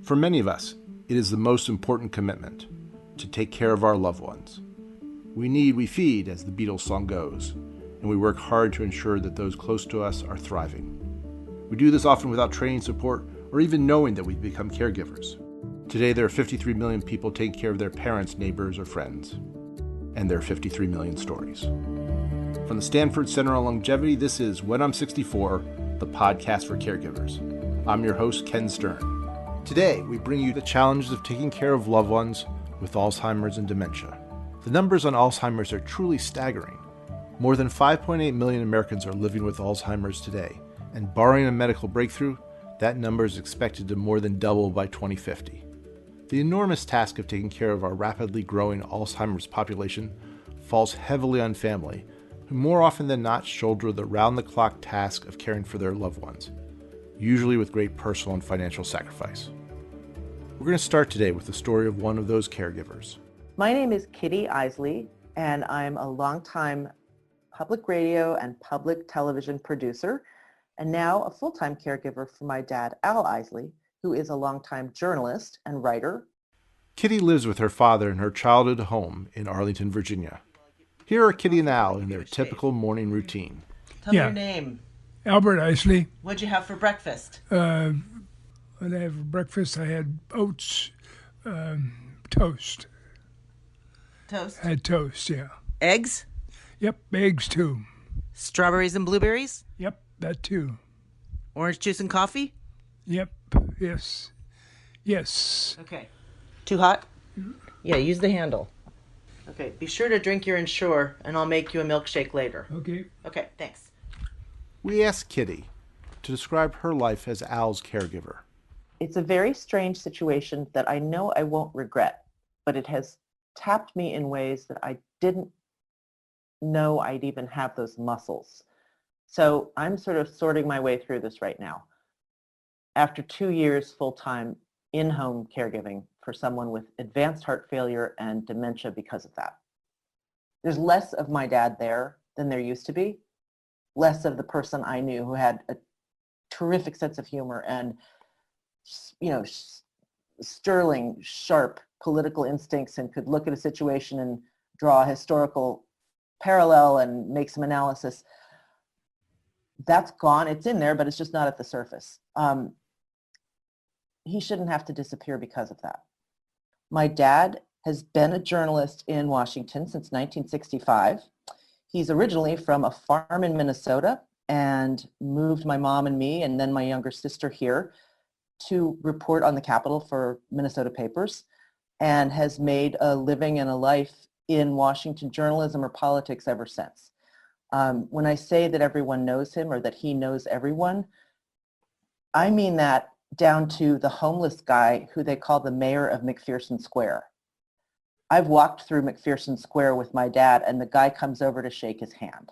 For many of us, it is the most important commitment, to take care of our loved ones. We need, we feed, as the Beatles song goes, and we work hard to ensure that those close to us are thriving. We do this often without training, support, or even knowing that we've become caregivers. Today, there are 53 million people taking care of their parents, neighbors, or friends. And there are 53 million stories. From the Stanford Center on Longevity, this is When I'm 64, the podcast for caregivers. I'm your host, Ken Stern. Today, we bring you the challenges of taking care of loved ones with Alzheimer's and dementia. The numbers on Alzheimer's are truly staggering. More than 5.8 million Americans are living with Alzheimer's today, and barring a medical breakthrough, that number is expected to more than double by 2050. The enormous task of taking care of our rapidly growing Alzheimer's population falls heavily on family, who more often than not shoulder the round-the-clock task of caring for their loved ones, usually with great personal and financial sacrifice. We're going to start today with the story of one of those caregivers. My name is Kitty Eisele, and I'm a longtime public radio and public television producer, and now a full-time caregiver for my dad, Al Eisele, who is a longtime journalist and writer. Kitty lives with her father in her childhood home in Arlington, Virginia. Here are Kitty and Al in their typical morning routine. Tell me your name. Albert Eisele. What'd you have for breakfast? When I had for breakfast, I had oats, toast. Toast? I had toast, yeah. Eggs? Yep, eggs too. Strawberries and blueberries? Yep, that too. Orange juice and coffee? Yep, yes. Yes. Okay. Too hot? Yeah, use the handle. Okay, be sure to drink your Ensure, and I'll make you a milkshake later. Okay. Okay, thanks. We asked Kitty to describe her life as Al's caregiver. It's a very strange situation that I know I won't regret, but it has tapped me in ways that I didn't know I'd even have those muscles. So I'm sort of sorting my way through this right now. After 2 years full-time in-home caregiving for someone with advanced heart failure and dementia because of that. There's less of my dad there than there used to be, less of the person I knew who had a terrific sense of humor and, sterling, sharp political instincts and could look at a situation and draw a historical parallel and make some analysis. That's gone. It's in there, but it's just not at the surface. He shouldn't have to disappear because of that. My dad has been a journalist in Washington since 1965. He's originally from a farm in Minnesota and moved my mom and me and then my younger sister here to report on the Capitol for Minnesota papers, and has made a living and a life in Washington journalism or politics ever since. When I say that everyone knows him or that he knows everyone, I mean that down to the homeless guy who they call the mayor of McPherson Square. I've walked through McPherson Square with my dad and the guy comes over to shake his hand.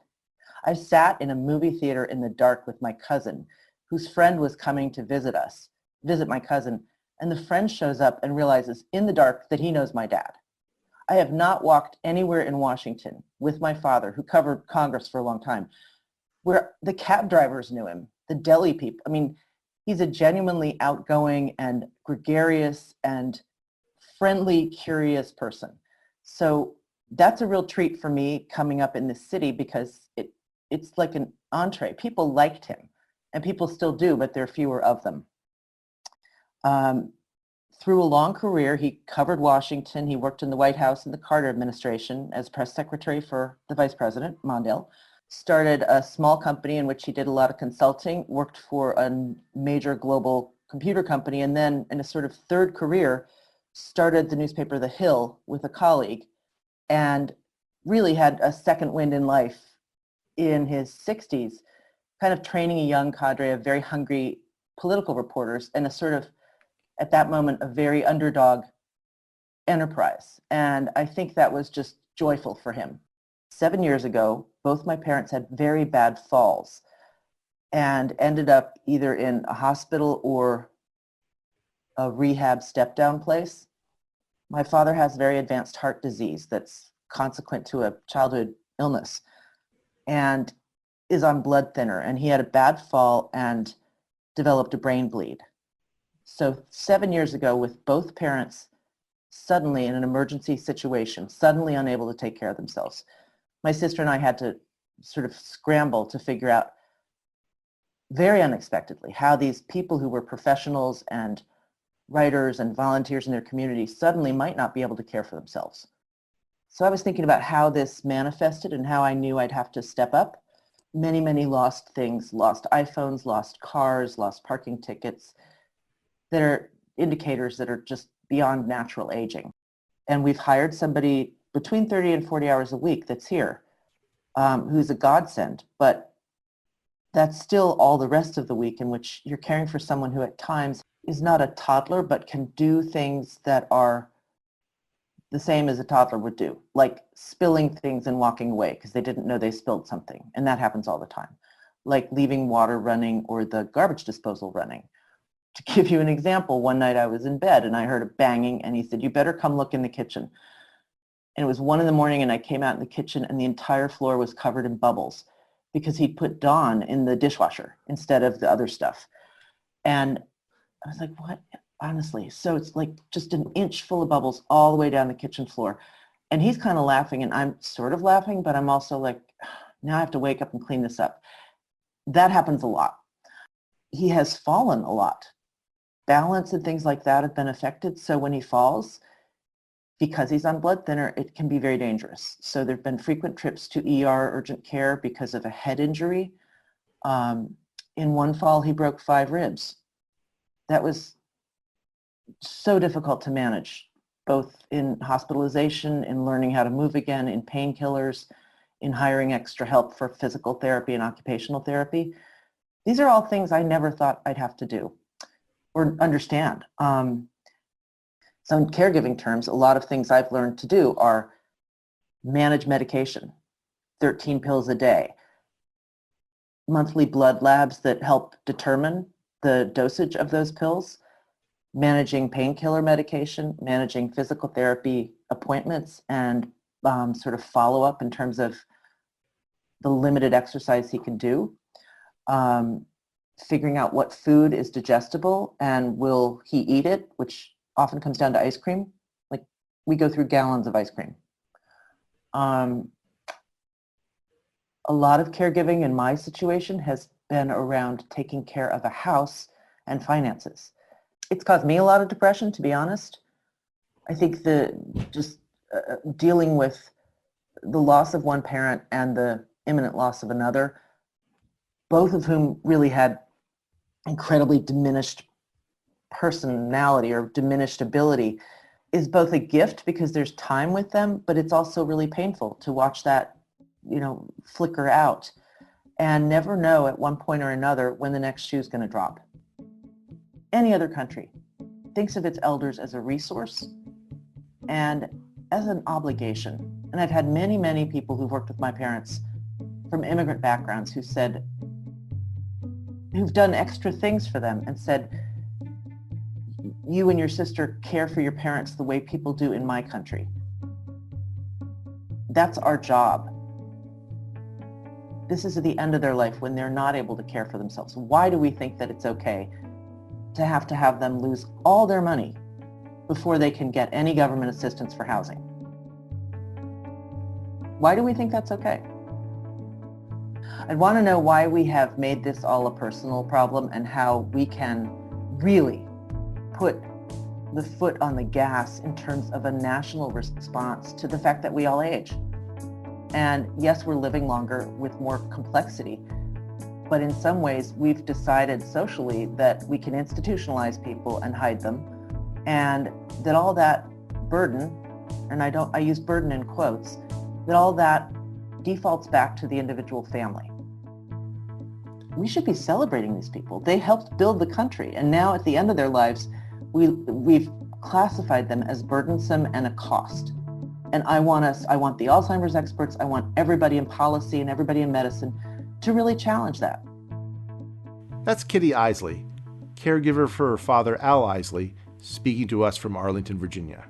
I've sat in a movie theater in the dark with my cousin, whose friend was coming to visit my cousin, and the friend shows up and realizes in the dark that he knows my dad. I have not walked anywhere in Washington with my father, who covered Congress for a long time, where the cab drivers knew him, the deli people. I mean, he's a genuinely outgoing and gregarious and friendly, curious person. So that's a real treat for me coming up in this city because it's like an entree. People liked him, and people still do, but there are fewer of them. Through a long career, he covered Washington. He worked in the White House in the Carter administration as press secretary for the vice president, Mondale. Started a small company in which he did a lot of consulting, worked for a major global computer company, and then in a sort of third career, started the newspaper The Hill with a colleague, and really had a second wind in life in his 60s, kind of training a young cadre of very hungry political reporters and a sort of, at that moment, a very underdog enterprise. And I think that was just joyful for him. 7 years ago, both my parents had very bad falls and ended up either in a hospital or a rehab step-down place. My father has very advanced heart disease that's consequent to a childhood illness and is on blood thinner. And he had a bad fall and developed a brain bleed. So 7 years ago, with both parents suddenly in an emergency situation, suddenly unable to take care of themselves, my sister and I had to sort of scramble to figure out very unexpectedly how these people who were professionals and writers and volunteers in their community suddenly might not be able to care for themselves. So I was thinking about how this manifested and how I knew I'd have to step up. Many, many lost things, lost iPhones, lost cars, lost parking tickets, that are indicators that are just beyond natural aging. And we've hired somebody between 30 and 40 hours a week that's here, who's a godsend, but that's still all the rest of the week in which you're caring for someone who at times is not a toddler, but can do things that are the same as a toddler would do, like spilling things and walking away because they didn't know they spilled something. And that happens all the time. Like leaving water running or the garbage disposal running. To give you an example, one night I was in bed and I heard a banging and he said, "You better come look in the kitchen." And it was 1 a.m. and I came out in the kitchen and the entire floor was covered in bubbles because he'd put Dawn in the dishwasher instead of the other stuff. And I was like, what? Honestly. So it's like just an inch full of bubbles all the way down the kitchen floor. And he's kind of laughing and I'm sort of laughing, but I'm also like, now I have to wake up and clean this up. That happens a lot. He has fallen a lot. Balance and things like that have been affected. So when he falls, because he's on blood thinner, it can be very dangerous. So there have been frequent trips to ER urgent care because of a head injury. In one fall, he broke 5 ribs. That was so difficult to manage, both in hospitalization, in learning how to move again, in painkillers, in hiring extra help for physical therapy and occupational therapy. These are all things I never thought I'd have to do or understand. So in caregiving terms, a lot of things I've learned to do are manage medication, 13 pills a day, monthly blood labs that help determine the dosage of those pills, managing painkiller medication, managing physical therapy appointments, and sort of follow-up in terms of the limited exercise he can do, figuring out what food is digestible and will he eat it, which often comes down to ice cream. Like we go through gallons of ice cream. A lot of caregiving in my situation has been around taking care of a house and finances. It's caused me a lot of depression, to be honest. I think just dealing with the loss of one parent and the imminent loss of another, both of whom really had incredibly diminished personality or diminished ability, is both a gift because there's time with them, but it's also really painful to watch that, flicker out and never know at one point or another when the next shoe is going to drop. Any other country thinks of its elders as a resource and as an obligation. And I've had many, many people who've worked with my parents from immigrant backgrounds who've done extra things for them and said, you and your sister care for your parents the way people do in my country. That's our job. This is at the end of their life when they're not able to care for themselves. Why do we think that it's okay to have them lose all their money before they can get any government assistance for housing? Why do we think that's okay? I'd want to know why we have made this all a personal problem and how we can really put the foot on the gas in terms of a national response to the fact that we all age. And yes, we're living longer with more complexity, but in some ways we've decided socially that we can institutionalize people and hide them, and that all that burden, and I use burden in quotes, that all that defaults back to the individual family. We should be celebrating these people. They helped build the country, and now at the end of their lives, we've classified them as burdensome and a cost. And I want the Alzheimer's experts, I want everybody in policy and everybody in medicine to really challenge that. That's Kitty Eisele, caregiver for her father Al Eisele, speaking to us from Arlington, Virginia.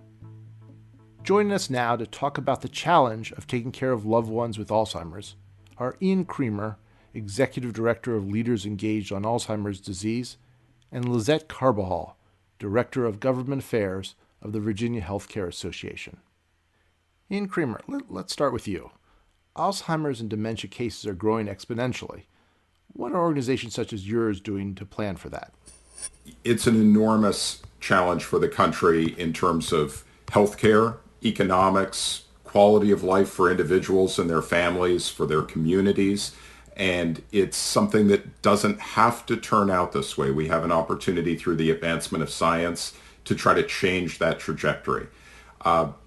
Joining us now to talk about the challenge of taking care of loved ones with Alzheimer's are Ian Kremer, Executive Director of Leaders Engaged on Alzheimer's Disease, and Lisette Carbajal, Director of Government Affairs of the Virginia Healthcare Association. Ian Kremer, let's start with you. Alzheimer's and dementia cases are growing exponentially. What are organizations such as yours doing to plan for that? It's an enormous challenge for the country in terms of healthcare, economics, quality of life for individuals and their families, for their communities. And it's something that doesn't have to turn out this way. We have an opportunity through the advancement of science to try to change that trajectory.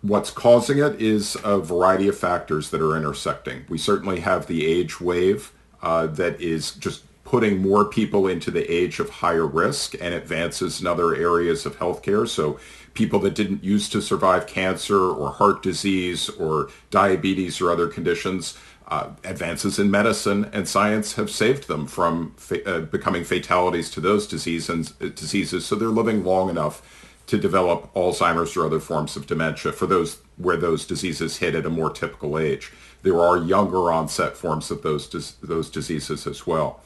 What's causing it is a variety of factors that are intersecting. We certainly have the age wave that is just putting more people into the age of higher risk and advances in other areas of healthcare. So people that didn't used to survive cancer or heart disease or diabetes or other conditions, advances in medicine and science have saved them from becoming fatalities to those diseases. So they're living long enough to develop Alzheimer's or other forms of dementia for those where those diseases hit at a more typical age. There are younger onset forms of those diseases as well.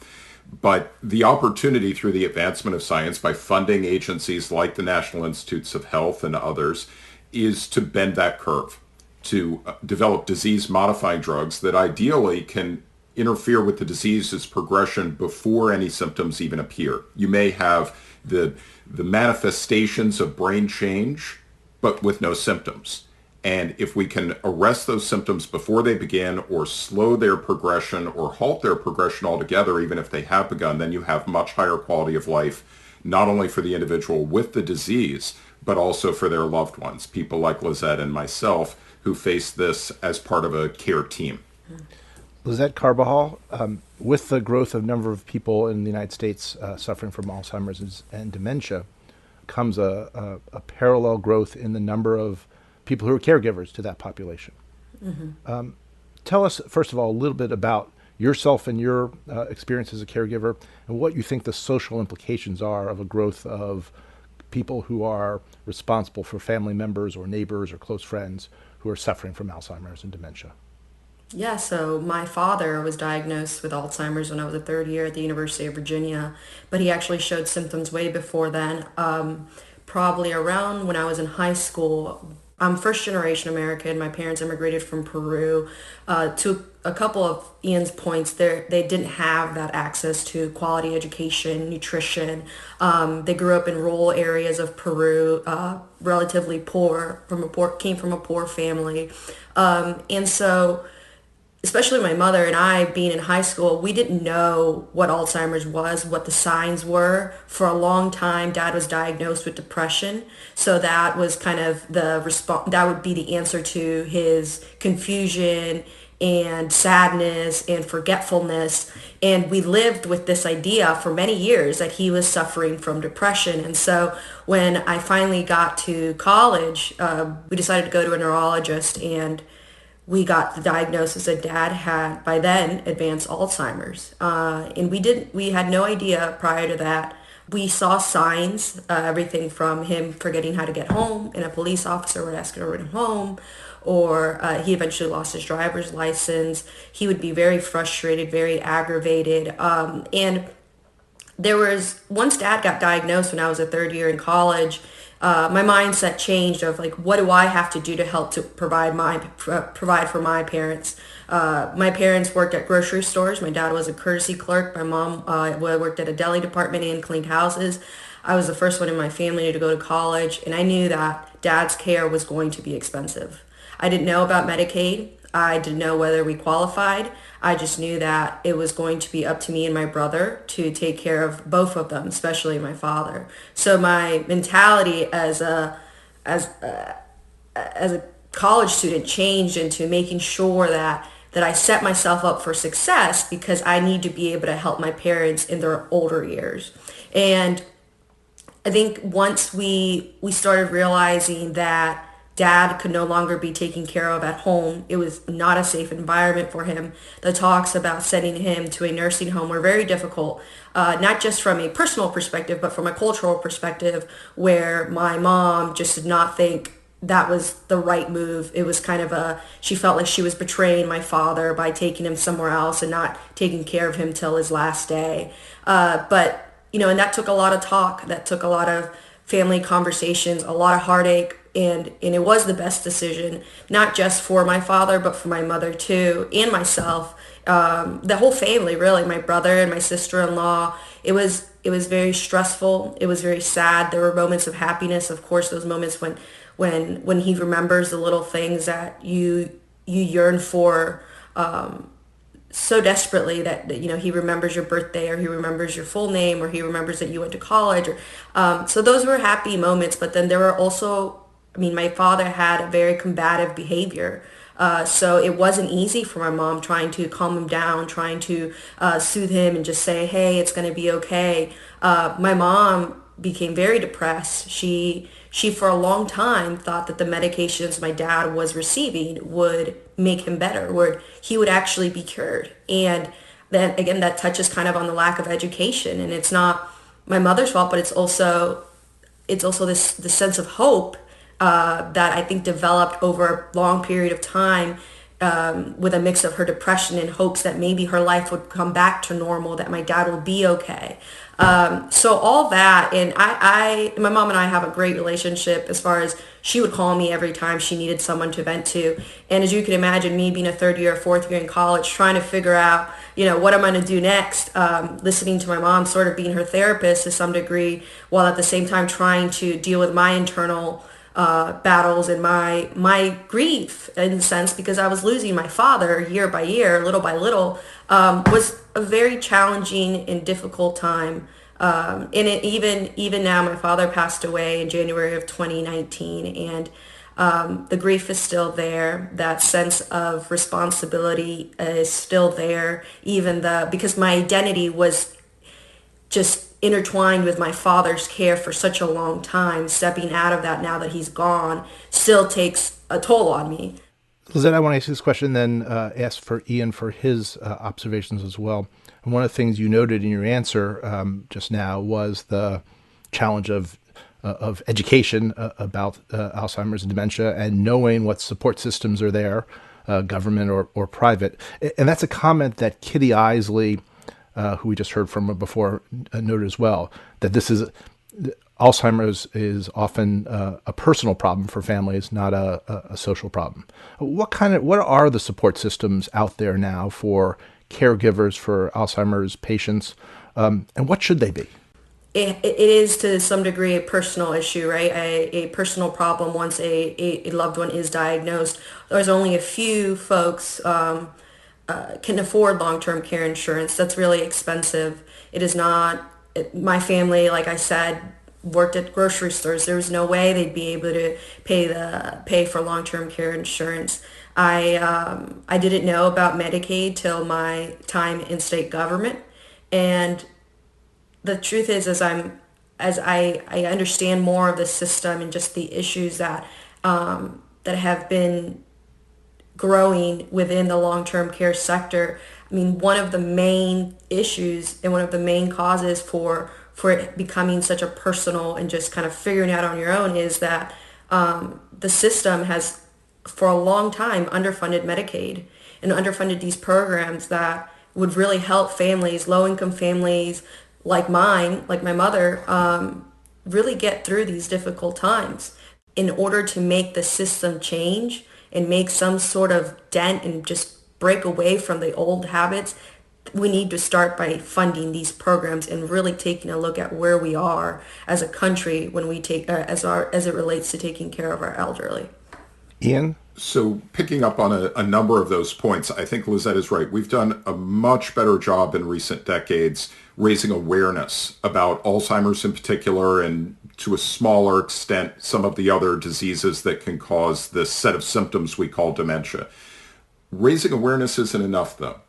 But the opportunity through the advancement of science by funding agencies like the National Institutes of Health and others is to bend that curve, to develop disease-modifying drugs that ideally can interfere with the disease's progression before any symptoms even appear. You may have the manifestations of brain change, but with no symptoms. And if we can arrest those symptoms before they begin or slow their progression or halt their progression altogether, even if they have begun, then you have much higher quality of life, not only for the individual with the disease, but also for their loved ones, people like Lisette and myself who face this as part of a care team. Lisette Carbajal, with the growth of number of people in the United States suffering from Alzheimer's and dementia, comes a parallel growth in the number of people who are caregivers to that population. Mm-hmm. Tell us, first of all, a little bit about yourself and your experience as a caregiver and what you think the social implications are of a growth of people who are responsible for family members or neighbors or close friends who are suffering from Alzheimer's and dementia. Yeah, so my father was diagnosed with Alzheimer's when I was a third year at the University of Virginia, but he actually showed symptoms way before then, probably around when I was in high school. I'm first generation American. My parents immigrated from Peru. To a couple of Ian's points, they didn't have that access to quality education, nutrition. They grew up in rural areas of Peru, relatively poor, came from a poor family. And so especially my mother and I being in high school, we didn't know what Alzheimer's was, what the signs were. For a long time, Dad was diagnosed with depression. So that was kind of the response, that would be the answer to his confusion and sadness and forgetfulness. And we lived with this idea for many years that he was suffering from depression. And so when I finally got to college, we decided to go to a neurologist, and we got the diagnosis that Dad had, by then, advanced Alzheimer's. And we had no idea prior to that. We saw signs, everything from him forgetting how to get home, and a police officer would ask him to bring him home, or he eventually lost his driver's license. He would be very frustrated, very aggravated. And there was, once Dad got diagnosed when I was a third year in college, my mindset changed of like, what do I have to do to help to provide for my parents? My parents worked at grocery stores. My dad was a courtesy clerk. My mom worked at a deli department and cleaned houses. I was the first one in my family to go to college, and I knew that Dad's care was going to be expensive. I didn't know about Medicaid. I didn't know whether we qualified. I just knew that it was going to be up to me and my brother to take care of both of them, especially my father. So my mentality as a college student changed into making sure that I set myself up for success, because I need to be able to help my parents in their older years. And I think once we started realizing that Dad could no longer be taken care of at home, it was not a safe environment for him. The talks about sending him to a nursing home were very difficult, not just from a personal perspective, but from a cultural perspective, where my mom just did not think that was the right move. It was kind of she felt like she was betraying my father by taking him somewhere else and not taking care of him till his last day. But, and that took a lot of talk. That took a lot of family conversations, a lot of heartache, and it was the best decision, not just for my father, but for my mother too, and myself, the whole family, really, my brother and my sister-in-law. It was very stressful. It was very sad. There were moments of happiness, of course, those moments when he remembers the little things that you yearn for, so desperately, that he remembers your birthday, or he remembers your full name, or he remembers that you went to college, or so those were happy moments. But then there were also, my father had a very combative behavior, so it wasn't easy for my mom trying to calm him down, trying to soothe him and just say, hey, it's going to be okay. My mom became very depressed. She for a long time thought that the medications my dad was receiving would make him better, where he would actually be cured. And then again, that touches kind of on the lack of education, and it's not my mother's fault, but it's also this sense of hope that I think developed over a long period of time, with a mix of her depression and hopes that maybe her life would come back to normal, that my dad will be okay. So all that, and my mom and I have a great relationship, as far as she would call me every time she needed someone to vent to. And as you can imagine, me being a third year or fourth year in college, trying to figure out, what am I going to do next? Listening to my mom, sort of being her therapist to some degree, while at the same time trying to deal with my internal battles and my grief, in a sense, because I was losing my father year by year, little by little, was a very challenging and difficult time. And it, even now, my father passed away in January of 2019, and the grief is still there. That sense of responsibility is still there, because my identity was just intertwined with my father's care for such a long time. Stepping out of that now that he's gone still takes a toll on me. Lisette, I want to ask this question, then ask for Ian for his observations as well. And one of the things you noted in your answer just now was the challenge of education about Alzheimer's and dementia, and knowing what support systems are there, government or private. And that's a comment that Kitty Eisele, who we just heard from before, noted as well, that Alzheimer's is often a personal problem for families, not a social problem. What are the support systems out there now for caregivers for Alzheimer's patients, and what should they be? It is to some degree a personal issue, right? A personal problem once a loved one is diagnosed. There's only a few folks can afford long-term care insurance. That's really expensive. It is not. My family, like I said, worked at grocery stores. There was no way they'd be able to pay for long-term care insurance. I didn't know about Medicaid till my time in state government, and the truth is, as I understand more of the system and just the issues that have been growing within the long-term care sector. One of the main issues and one of the main causes for it becoming such a personal and just kind of figuring out on your own is that the system has, for a long time, underfunded Medicaid and underfunded these programs that would really help families, low-income families like mine, like my mother, really get through these difficult times. In order to make the system change and make some sort of dent and just break away from the old habits, we need to start by funding these programs and really taking a look at where we are as a country when we take as it relates to taking care of our elderly. Ian? So picking up on a number of those points, I think Lisette is right. We've done a much better job in recent decades raising awareness about Alzheimer's in particular, and to a smaller extent, some of the other diseases that can cause this set of symptoms we call dementia. Raising awareness isn't enough, though.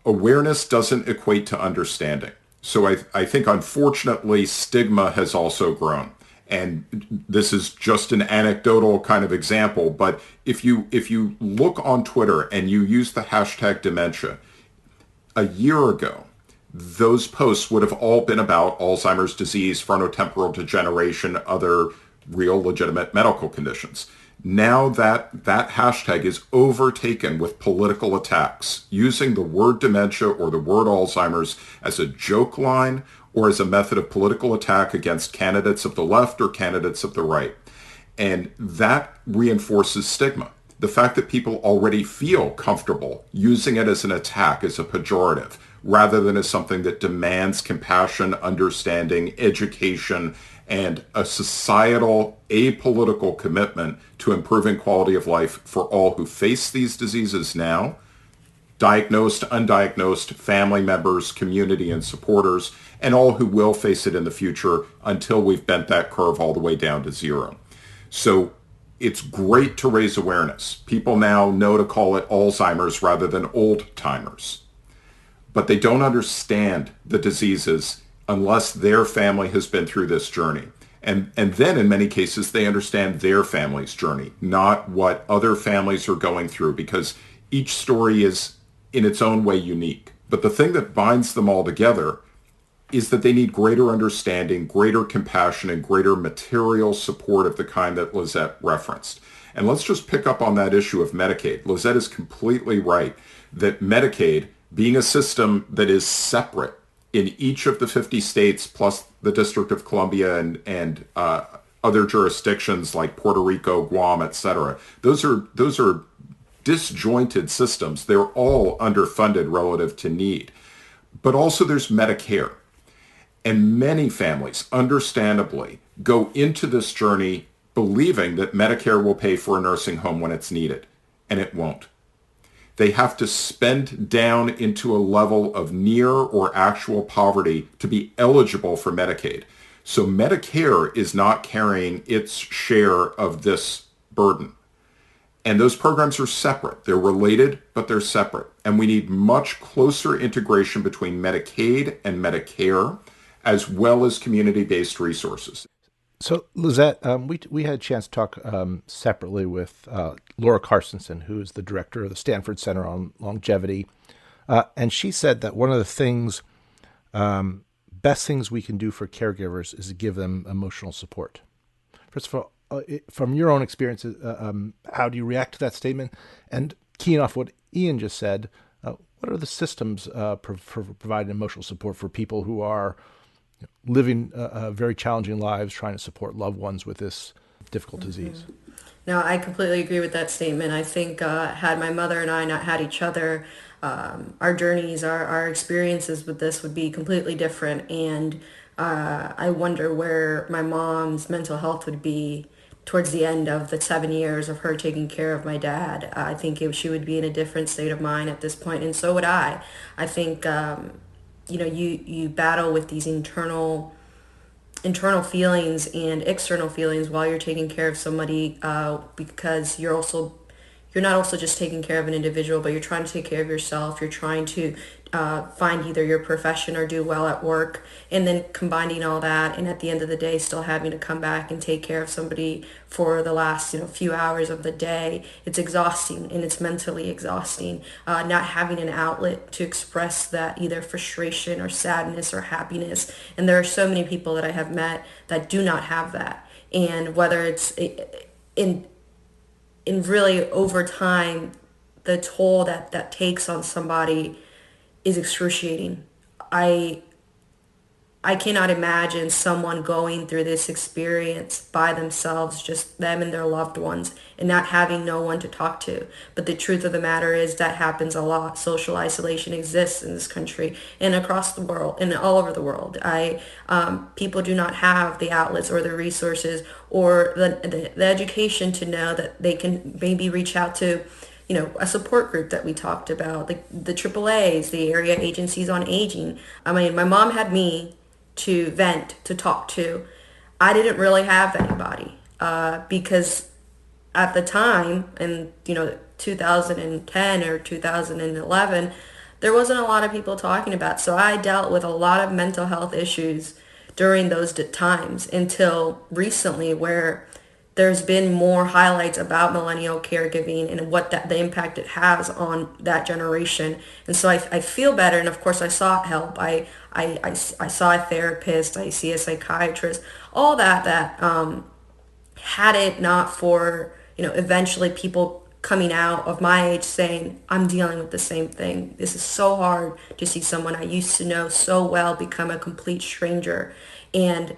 Awareness doesn't equate to understanding. So I think, unfortunately, stigma has also grown. And this is just an anecdotal kind of example, but if you look on Twitter and you use the hashtag dementia, a year ago, those posts would have all been about Alzheimer's disease, frontotemporal degeneration, other real legitimate medical conditions. Now that hashtag is overtaken with political attacks, using the word dementia or the word Alzheimer's as a joke line or as a method of political attack against candidates of the left or candidates of the right. And that reinforces stigma. The fact that people already feel comfortable using it as an attack, as a pejorative, rather than as something that demands compassion, understanding, education, and a societal, apolitical commitment to improving quality of life for all who face these diseases now, diagnosed, undiagnosed, family members, community and supporters, and all who will face it in the future until we've bent that curve all the way down to zero. So it's great to raise awareness. People now know to call it Alzheimer's rather than old timers. But they don't understand the diseases unless their family has been through this journey. And then in many cases, they understand their family's journey, not what other families are going through, because each story is in its own way unique. But the thing that binds them all together is that they need greater understanding, greater compassion, and greater material support of the kind that Lisette referenced. And let's just pick up on that issue of Medicaid. Lisette is completely right that Medicaid, being a system that is separate in each of the 50 states plus the District of Columbia and other jurisdictions like Puerto Rico, Guam, etc., those are disjointed systems. They're all underfunded relative to need. But also there's Medicare. And many families, understandably, go into this journey believing that Medicare will pay for a nursing home when it's needed, and it won't. They have to spend down into a level of near or actual poverty to be eligible for Medicaid. So Medicare is not carrying its share of this burden. And those programs are separate. They're related, but they're separate. And we need much closer integration between Medicaid and Medicare, as well as community-based resources. So, Lisette, we had a chance to talk separately with Laura Carstensen, who is the director of the Stanford Center on Longevity. And she said that one of the things, best things we can do for caregivers is to give them emotional support. First of all, from your own experiences, how do you react to that statement? And keying off what Ian just said, what are the systems for providing emotional support for people who are living very challenging lives, trying to support loved ones with this difficult disease? No, I completely agree with that statement. I think had my mother and I not had each other, our journeys, our experiences with this would be completely different. And I wonder where my mom's mental health would be towards the end of the 7 years of her taking care of my dad. I think she would be in a different state of mind at this point, and so would I. I think you battle with these internal feelings and external feelings while you're taking care of somebody, because you're not also just taking care of an individual, but you're trying to take care of yourself. You're trying to find either your profession or do well at work, and then combining all that, and at the end of the day still having to come back and take care of somebody for the last few hours of the day. It's exhausting, and it's mentally exhausting, not having an outlet to express that either frustration or sadness or happiness. And there are so many people that I have met that do not have that, and whether it's in really over time, the toll that takes on somebody is excruciating. I cannot imagine someone going through this experience by themselves, just them and their loved ones, and not having no one to talk to. But the truth of the matter is that happens a lot. Social isolation exists in this country and across the world and all over the world. People do not have the outlets or the resources or the education to know that they can maybe reach out to a support group that we talked about, like the AAAs, the area agencies on aging. I mean, my mom had me to vent, to talk to. I didn't really have anybody because at the time, in 2010 or 2011, there wasn't a lot of people talking about. So I dealt with a lot of mental health issues during those times until recently, where there's been more highlights about millennial caregiving and what the impact it has on that generation. And so I feel better. And of course I sought help. I saw a therapist, I see a psychiatrist, all that had it not for, eventually people coming out of my age saying, I'm dealing with the same thing. This is so hard to see someone I used to know so well become a complete stranger. And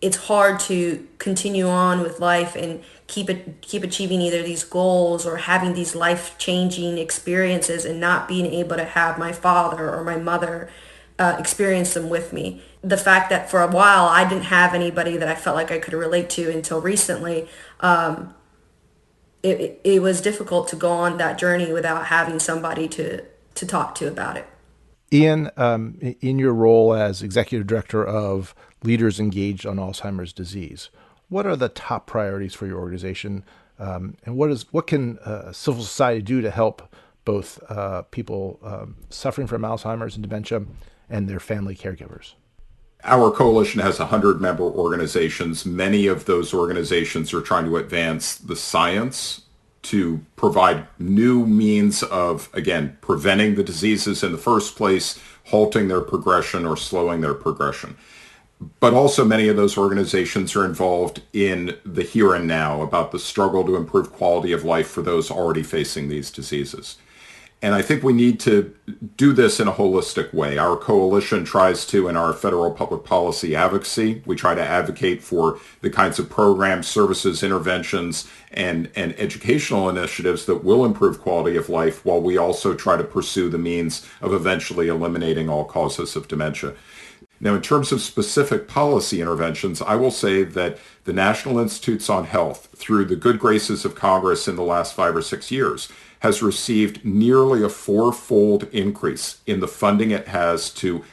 it's hard to continue on with life and keep achieving either these goals or having these life-changing experiences and not being able to have my father or my mother experience them with me. The fact that for a while I didn't have anybody that I felt like I could relate to until recently, it was difficult to go on that journey without having somebody to talk to about it. Ian, in your role as executive director of Leaders Engaged on Alzheimer's Disease, what are the top priorities for your organization, and what can civil society do to help both people suffering from Alzheimer's and dementia and their family caregivers? Our coalition has 100 member organizations. Many of those organizations are trying to advance the science to provide new means of, again, preventing the diseases in the first place, halting their progression or slowing their progression. But also many of those organizations are involved in the here and now about the struggle to improve quality of life for those already facing these diseases. And I think we need to do this in a holistic way. Our coalition tries to, in our federal public policy advocacy, we try to advocate for the kinds of programs, services, interventions, and educational initiatives that will improve quality of life, while we also try to pursue the means of eventually eliminating all causes of dementia. Now, in terms of specific policy interventions, I will say that the National Institutes on Health, through the good graces of Congress in the last 5 or 6 years, has received nearly a 4-fold increase in the funding it has to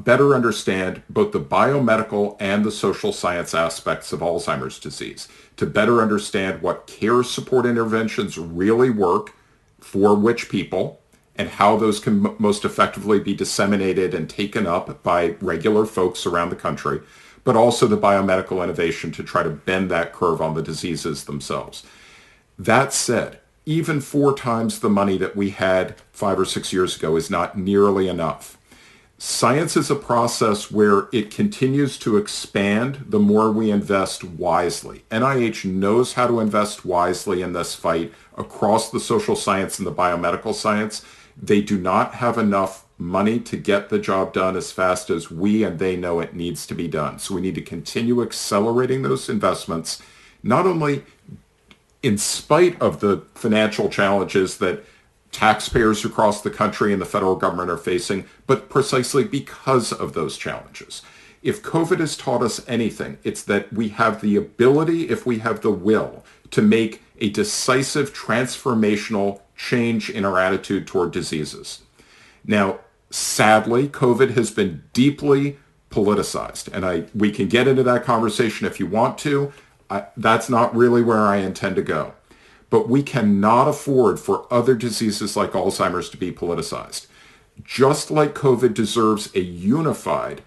better understand both the biomedical and the social science aspects of Alzheimer's disease, to better understand what care support interventions really work for which people, and how those can most effectively be disseminated and taken up by regular folks around the country, but also the biomedical innovation to try to bend that curve on the diseases themselves. That said, even 4 times the money that we had 5 or 6 years ago is not nearly enough. Science is a process where it continues to expand the more we invest wisely. NIH knows how to invest wisely in this fight across the social science and the biomedical science. They do not have enough money to get the job done as fast as we and they know it needs to be done. So we need to continue accelerating those investments, not only in spite of the financial challenges that taxpayers across the country and the federal government are facing, but precisely because of those challenges. If COVID has taught us anything, it's that we have the ability, if we have the will, to make a decisive transformational change in our attitude toward diseases. Now, sadly, COVID has been deeply politicized, and we can get into that conversation if you want to. That's not really where I intend to go. But we cannot afford for other diseases like Alzheimer's to be politicized. Just like COVID deserves a unified,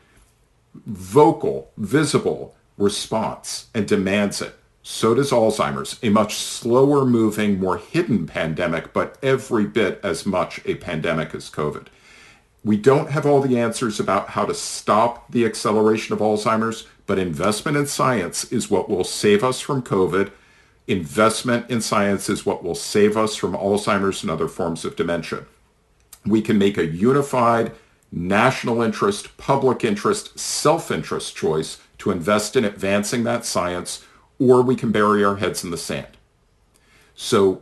vocal, visible response and demands it, so does Alzheimer's, a much slower moving, more hidden pandemic, but every bit as much a pandemic as COVID. We don't have all the answers about how to stop the acceleration of Alzheimer's, but investment in science is what will save us from COVID. Investment in science is what will save us from Alzheimer's and other forms of dementia. We can make a unified national interest, public interest, self-interest choice to invest in advancing that science, or we can bury our heads in the sand. So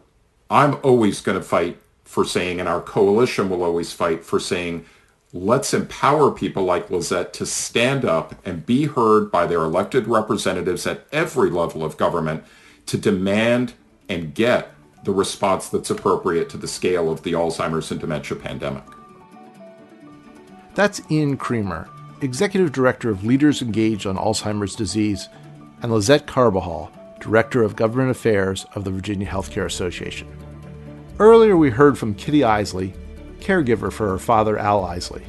I'm always going to fight for saying, and our coalition will always fight for saying, let's empower people like Lisette to stand up and be heard by their elected representatives at every level of government to demand and get the response that's appropriate to the scale of the Alzheimer's and dementia pandemic. That's Ian Kremer, Executive Director of Leaders Engaged on Alzheimer's Disease, and Lisette Carbajal, Director of Government Affairs of the Virginia Healthcare Association. Earlier we heard from Kitty Eisele, caregiver for her father, Al Eisele.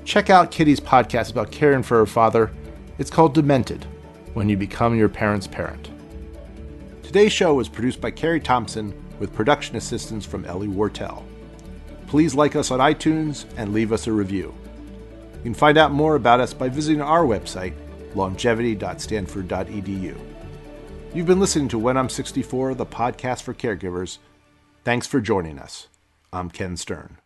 Check out Kitty's podcast about caring for her father. It's called Demented, When You Become Your Parent's Parent. Today's show was produced by Carrie Thompson with production assistance from Ellie Wartell. Please like us on iTunes and leave us a review. You can find out more about us by visiting our website, longevity.stanford.edu. You've been listening to When I'm 64, the podcast for caregivers. Thanks for joining us. I'm Ken Stern.